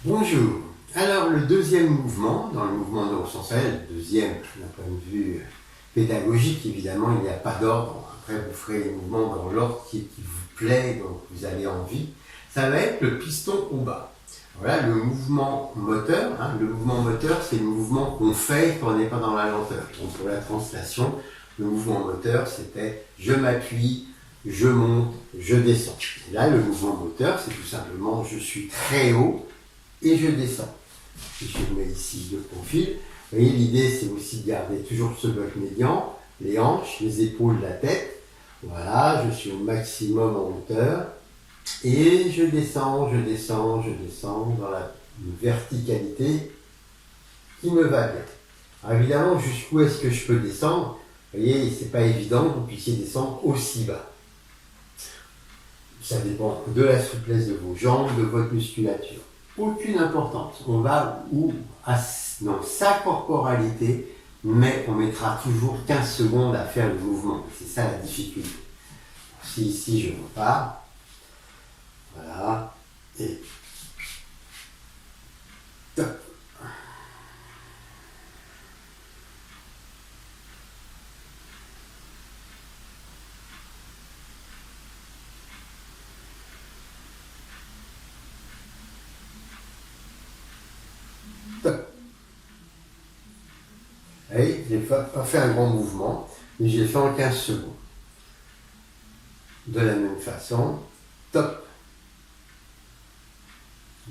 Bonjour. Alors le deuxième mouvement, dans le mouvement neurosensoriel, le deuxième d'un point de vue pédagogique, évidemment, il n'y a pas d'ordre. Après, vous ferez les mouvements dans l'ordre qui vous plaît, donc vous avez envie. Ça va être le piston au bas. Voilà le mouvement moteur. Le mouvement moteur, c'est le mouvement qu'on fait quand on n'est pas dans la lenteur. Donc pour la translation, le mouvement moteur, c'était je m'appuie, je monte, je descends. Et là, le mouvement moteur, c'est tout simplement je suis très haut et je descends. Et je mets ici de profil. Vous voyez, l'idée, c'est aussi de garder toujours ce bloc médian, les hanches, les épaules, la tête. Voilà, je suis au maximum en hauteur. Et je descends dans la verticalité qui me va bien. Alors évidemment, jusqu'où est-ce que je peux descendre? Vous voyez, c'est pas évident que vous puissiez descendre aussi bas. Ça dépend de la souplesse de vos jambes, de votre musculature. Aucune importance. On va dans sa corporalité, mais on mettra toujours 15 secondes à faire le mouvement. C'est ça la difficulté. Si ici je repars, voilà, et top. Top. Vous voyez, je n'ai pas fait un grand mouvement, mais j'ai fait en 15 secondes. De la même façon, top.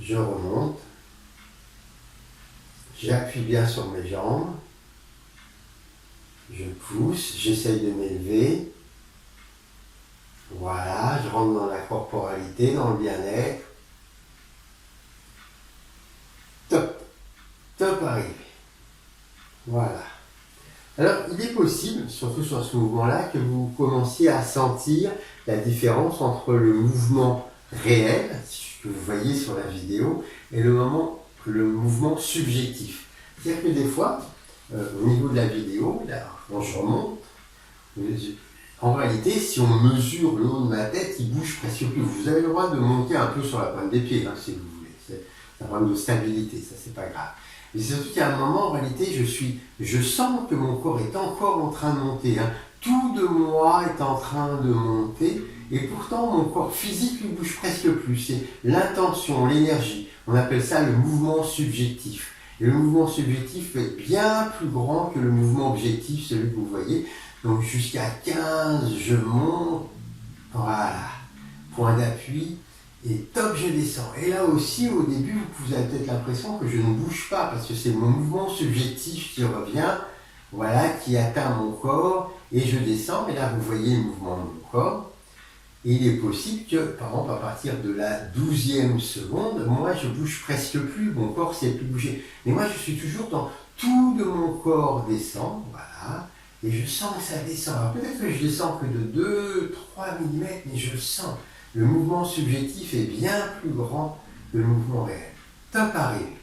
Je remonte, j'appuie bien sur mes jambes, je pousse, j'essaye de m'élever, voilà, je rentre dans la corporalité, dans le bien-être, top, top arrivé, voilà. Alors il est possible, surtout sur ce mouvement-là, que vous commenciez à sentir la différence entre le mouvement réel, que vous voyez sur la vidéo, et le mouvement subjectif. C'est-à-dire que des fois, au niveau de la vidéo, là, quand je remonte, en réalité, si on mesure le haut de ma tête, il bouge presque plus. Vous avez le droit de monter un peu sur la pointe des pieds, si vous voulez. C'est un problème de stabilité, ça c'est pas grave. Mais c'est surtout qu'à un moment, en réalité, je sens que mon corps est encore en train de monter. Tout de moi est en train de monter. Et pourtant, mon corps physique ne bouge presque plus. C'est l'intention, l'énergie. On appelle ça le mouvement subjectif. Et le mouvement subjectif est bien plus grand que le mouvement objectif, celui que vous voyez. Donc jusqu'à 15, je monte. Voilà. Point d'appui. Et top, je descends. Et là aussi, au début, vous avez peut-être l'impression que je ne bouge pas, parce que c'est mon mouvement subjectif qui revient, voilà, qui atteint mon corps, et je descends. Et là, vous voyez le mouvement de mon corps. Et il est possible que, par exemple, à partir de la 12e seconde, moi, je bouge presque plus, mon corps ne sait plus bouger. Mais moi, je suis toujours dans tout de mon corps descend, voilà, et je sens que ça descend. Alors peut-être que je descends que de 2-3 mm, mais je sens. Le mouvement subjectif est bien plus grand que le mouvement réel. Top arrivé.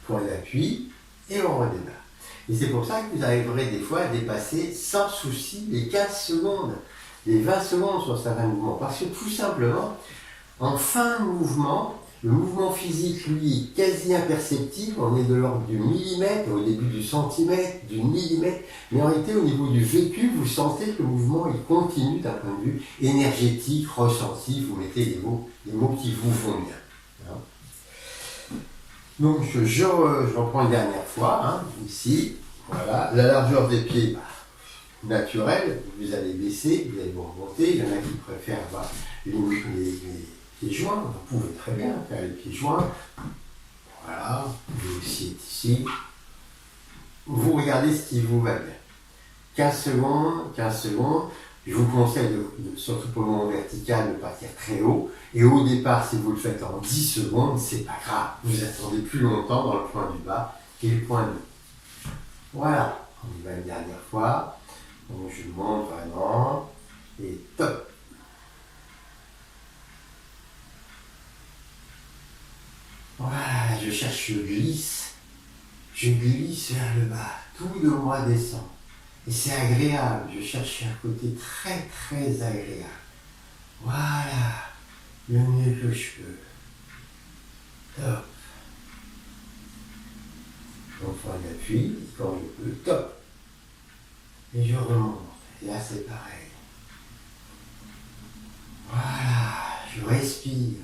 Point d'appui, et on redémarre. Et c'est pour ça que vous arriverez des fois à dépasser sans souci les 15 secondes. Les 20 secondes sur certains mouvements, parce que tout simplement, en fin de mouvement, le mouvement physique, lui, est quasi imperceptible, on est de l'ordre du millimètre, au début du centimètre, du millimètre, mais en réalité, au niveau du vécu, vous sentez que le mouvement, il continue d'un point de vue énergétique, ressenti, vous mettez les mots qui vous vont bien. Donc, je reprends une dernière fois, ici, voilà, la largeur des pieds, naturel, vous allez baisser, vous allez vous remonter. Il y en a qui préfèrent avoir les pieds joints, vous pouvez très bien faire les pieds joints. Voilà, vous aussi êtes ici. Vous regardez ce qui vous va bien. 15 secondes. Je vous conseille, surtout pour le moment vertical, de partir très haut. Et au départ, si vous le faites en 10 secondes, c'est pas grave. Vous attendez plus longtemps dans le point du bas et le point de haut. Voilà, on y va une dernière fois. Donc je monte vraiment, et top. Voilà, je cherche, je glisse vers le bas, tout de moi descend. Et c'est agréable, je cherche un côté très très agréable. Voilà, le mieux que je peux. fois un appui, et quand je peux, top. Et je remonte. Et là, c'est pareil. Voilà, je respire.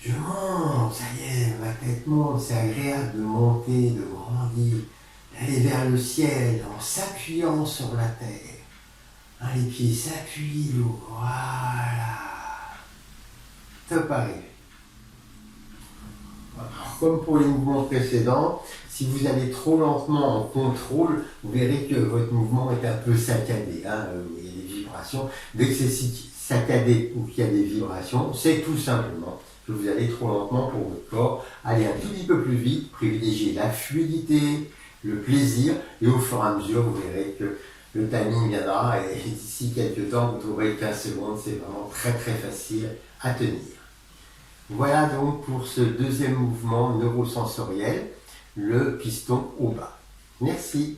Je monte, ça y est, ma tête monte, c'est agréable de monter, de grandir, d'aller vers le ciel en s'appuyant sur la terre. Hein, les pieds s'appuient lourd, voilà. Top arrivé. Alors, comme pour les mouvements précédents, si vous allez trop lentement en contrôle, vous verrez que votre mouvement est un peu saccadé. Hein, il y a des vibrations. Dès que c'est saccadé ou qu'il y a des vibrations, c'est tout simplement que vous allez trop lentement pour votre corps. Allez un tout petit peu plus vite, privilégiez la fluidité, le plaisir, et au fur et à mesure, vous verrez que le timing viendra, et d'ici quelques temps, vous trouverez 15 secondes, c'est vraiment très très facile à tenir. Voilà donc pour ce deuxième mouvement neurosensoriel, le piston au bas. Merci.